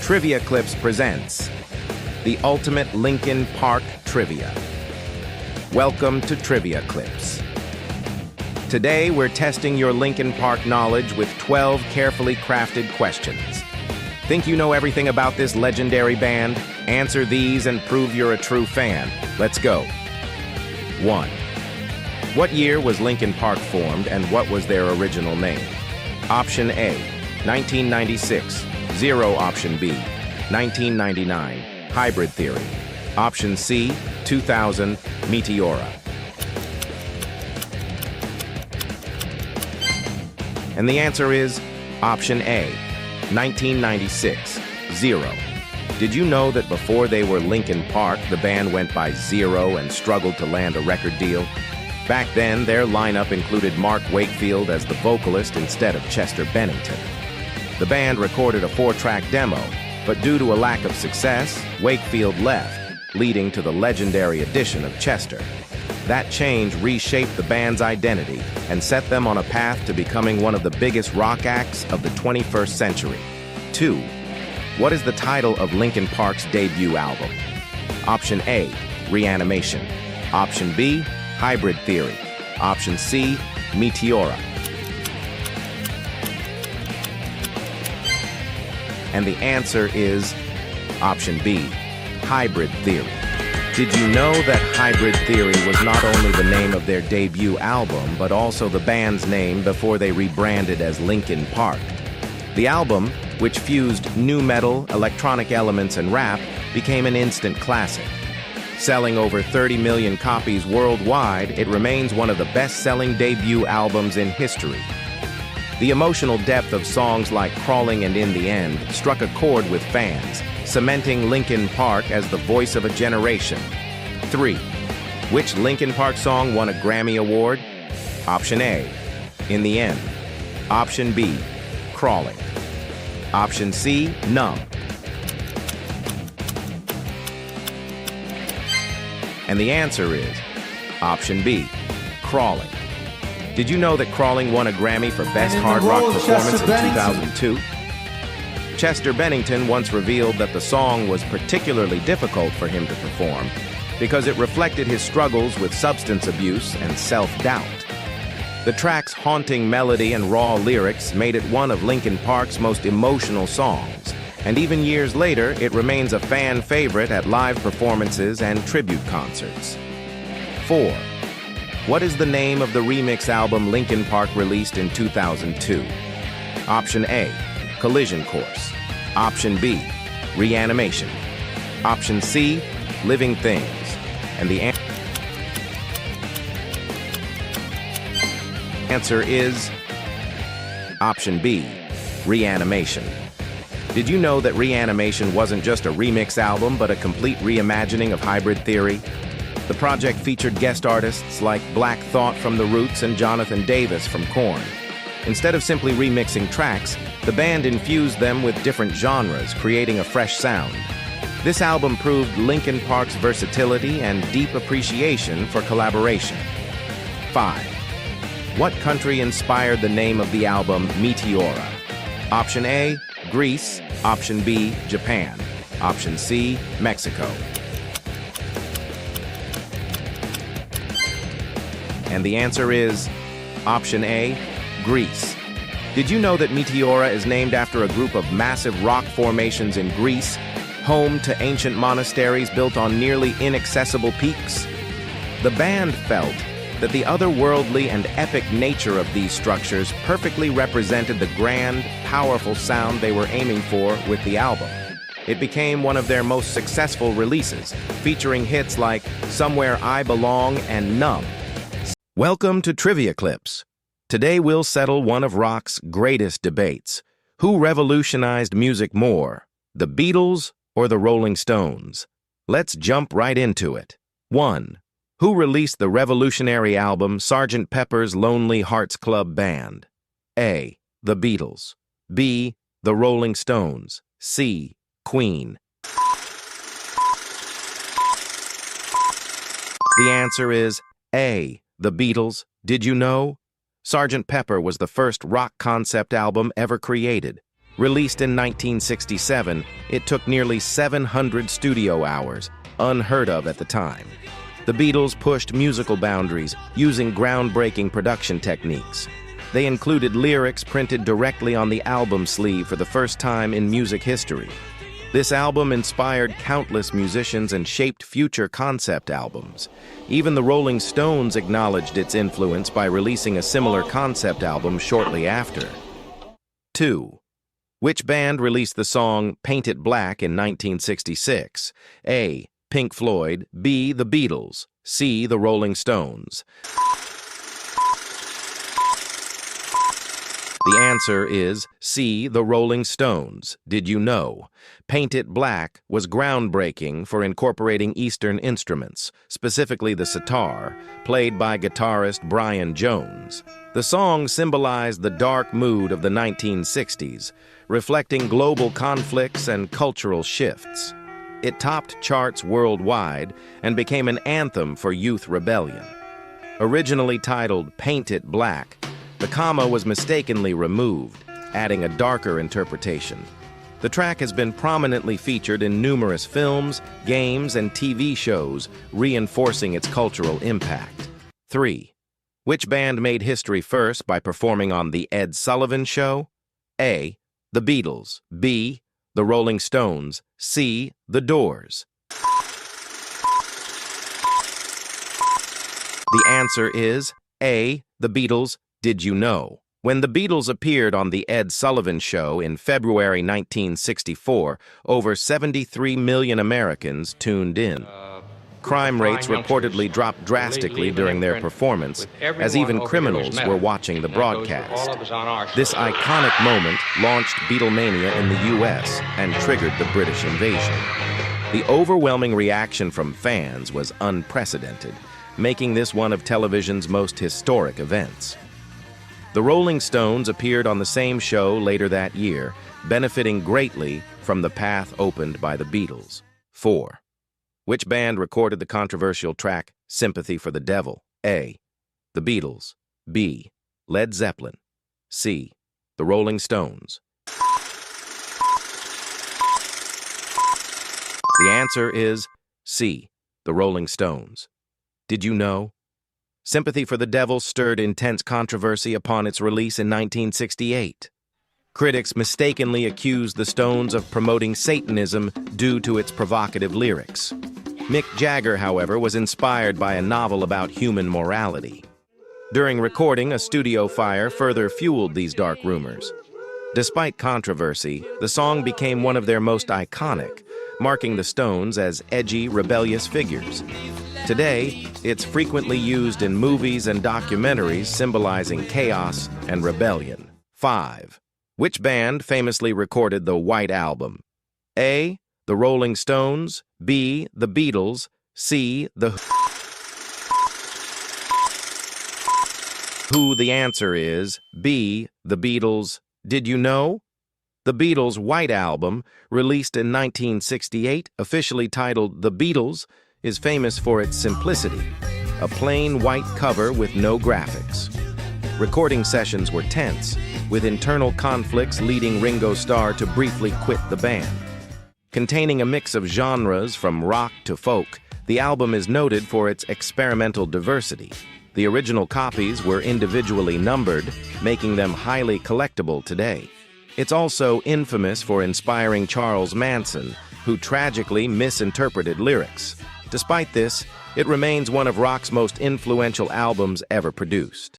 Trivia Clips presents the ultimate Linkin Park trivia. Welcome to Trivia Clips. Today, we're testing your Linkin Park knowledge with 12 carefully crafted questions. Think you know everything about this legendary band? Answer these and prove you're a true fan. Let's go. 1. What year was Linkin Park formed and what was their original name? Option A, 1996. 0 option B, 1999. Hybrid Theory. Option C, 2000. Meteora. And the answer is option A, 1996. 0. Did you know that before they were Linkin Park, the band went by Zero and struggled to land a record deal? Back then, their lineup included Mark Wakefield as the vocalist instead of Chester Bennington. The band recorded a 4-track demo, but due to a lack of success, Wakefield left, leading to the legendary addition of Chester. That change reshaped the band's identity and set them on a path to becoming one of the biggest rock acts of the 21st century. 2. What is the title of Linkin Park's debut album? Option A, Reanimation. Option B, Hybrid Theory. Option C, Meteora. And the answer is option B, Hybrid Theory. Did you know that Hybrid Theory was not only the name of their debut album, but also the band's name before they rebranded as Linkin Park? The album, which fused nu metal, electronic elements, and rap, became an instant classic. Selling over 30 million copies worldwide, it remains one of the best-selling debut albums in history. The emotional depth of songs like Crawling and In the End struck a chord with fans, cementing Linkin Park as the voice of a generation. 3. Which Linkin Park song won a Grammy Award? Option A, In the End. Option B, Crawling. Option C, Numb. And the answer is option B, Crawling. Did you know that Crawling won a Grammy for Best Hard Rock Performance in 2002? Chester Bennington once revealed that the song was particularly difficult for him to perform because it reflected his struggles with substance abuse and self-doubt. The track's haunting melody and raw lyrics made it one of Linkin Park's most emotional songs, and even years later, it remains a fan favorite at live performances and tribute concerts. 4. What is the name of the remix album Linkin Park released in 2002? Option A, Collision Course. Option B, Reanimation. Option C, Living Things. And the answer is option B, Reanimation. Did you know that Reanimation wasn't just a remix album, but a complete reimagining of Hybrid Theory? The project featured guest artists like Black Thought from The Roots and Jonathan Davis from Korn. Instead of simply remixing tracks, the band infused them with different genres, creating a fresh sound. This album proved Linkin Park's versatility and deep appreciation for collaboration. 5. What country inspired the name of the album Meteora? Option A, Greece. Option B, Japan. Option C, Mexico. And the answer is option A, Greece. Did you know that Meteora is named after a group of massive rock formations in Greece, home to ancient monasteries built on nearly inaccessible peaks? The band felt that the otherworldly and epic nature of these structures perfectly represented the grand, powerful sound they were aiming for with the album. It became one of their most successful releases, featuring hits like Somewhere I Belong and Numb. Welcome to Trivia Clips. Today we'll settle one of rock's greatest debates. Who revolutionized music more, the Beatles or the Rolling Stones? Let's jump right into it. 1. Who released the revolutionary album Sgt. Pepper's Lonely Hearts Club Band? A, the Beatles. B, the Rolling Stones. C, Queen. The answer is A, the Beatles. Did you know? Sgt. Pepper was the first rock concept album ever created. Released in 1967, it took nearly 700 studio hours, unheard of at the time. The Beatles pushed musical boundaries using groundbreaking production techniques. They included lyrics printed directly on the album sleeve for the first time in music history. This album inspired countless musicians and shaped future concept albums. Even the Rolling Stones acknowledged its influence by releasing a similar concept album shortly after. 2. Which band released the song Paint It Black in 1966? A. Pink Floyd, B. The Beatles, C. The Rolling Stones. The answer is C. The Rolling Stones. Did you know? Paint It Black was groundbreaking for incorporating Eastern instruments, specifically the sitar, played by guitarist Brian Jones. The song symbolized the dark mood of the 1960s, reflecting global conflicts and cultural shifts. It topped charts worldwide and became an anthem for youth rebellion. Originally titled Paint It Black, the comma was mistakenly removed, adding a darker interpretation. The track has been prominently featured in numerous films, games, and TV shows, reinforcing its cultural impact. 3. Which band made history first by performing on The Ed Sullivan Show? A. The Beatles, B. The Rolling Stones, C. The Doors. The answer is A. The Beatles. Did you know? When the Beatles appeared on The Ed Sullivan Show in February 1964, over 73 million Americans tuned in. Crime rates reportedly dropped drastically during their performance, as even criminals were watching the broadcast. This iconic moment launched Beatlemania in the U.S. and triggered the British invasion. The overwhelming reaction from fans was unprecedented, making this one of television's most historic events. The Rolling Stones appeared on the same show later that year, benefiting greatly from the path opened by the Beatles. 4. Which band recorded the controversial track Sympathy for the Devil? A. The Beatles, B. Led Zeppelin, C. The Rolling Stones. The answer is C. The Rolling Stones. Did you know? Sympathy for the Devil stirred intense controversy upon its release in 1968. Critics mistakenly accused the Stones of promoting Satanism due to its provocative lyrics. Mick Jagger, however, was inspired by a novel about human morality. During recording, a studio fire further fueled these dark rumors. Despite controversy, the song became one of their most iconic, marking the Stones as edgy, rebellious figures. Today, it's frequently used in movies and documentaries symbolizing chaos and rebellion. 5. Which band famously recorded the White Album? A. The Rolling Stones, B. The Beatles, C. The Who. The answer is B. The Beatles. Did you know? The Beatles' White Album, released in 1968, officially titled The Beatles, is famous for its simplicity, a plain white cover with no graphics. Recording sessions were tense, with internal conflicts leading Ringo Starr to briefly quit the band. Containing a mix of genres from rock to folk, the album is noted for its experimental diversity. The original copies were individually numbered, making them highly collectible today. It's also infamous for inspiring Charles Manson, who tragically misinterpreted lyrics. Despite this, it remains one of rock's most influential albums ever produced.